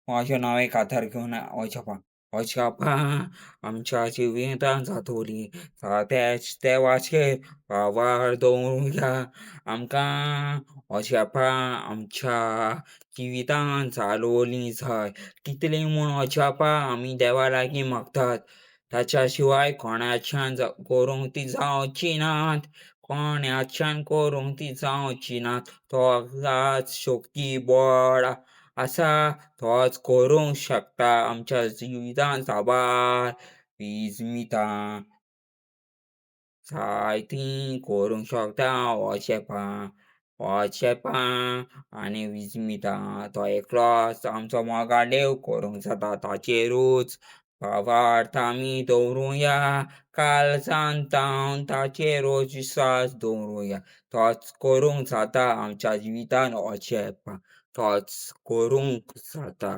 माझे नाव एक आधार घेऊन वचपा. वचपा आमच्या जिवितां जातोली. त्याच देवाचे वावर दवरुया. आमकां वचपा आमच्या जिवितांत चालोवली जाय. तितली म्हूण वचपा आमी देवा लागीं मागतात. ताच्या शिवाय कोणाच्यान करूंक ती जावची नात. कोणाच्यान करूंक ती जावची नात. तोच शक्ती बळ आसा. तोच करूंक शकता आमच्या जिवितांत साबार इजमितां जायतीं करूंक शकता वचपा आनी विजमितां. तो एकलोच आमचो मोगाळ देव करूंक जाता. ताचेरूच भावार्थ आमी दवरुया. काळजांत ताचेरूच विस्वास दवरुया. तोच करूंक जाता आमच्या जिवितांत वचपा. तोच करूंक जाता.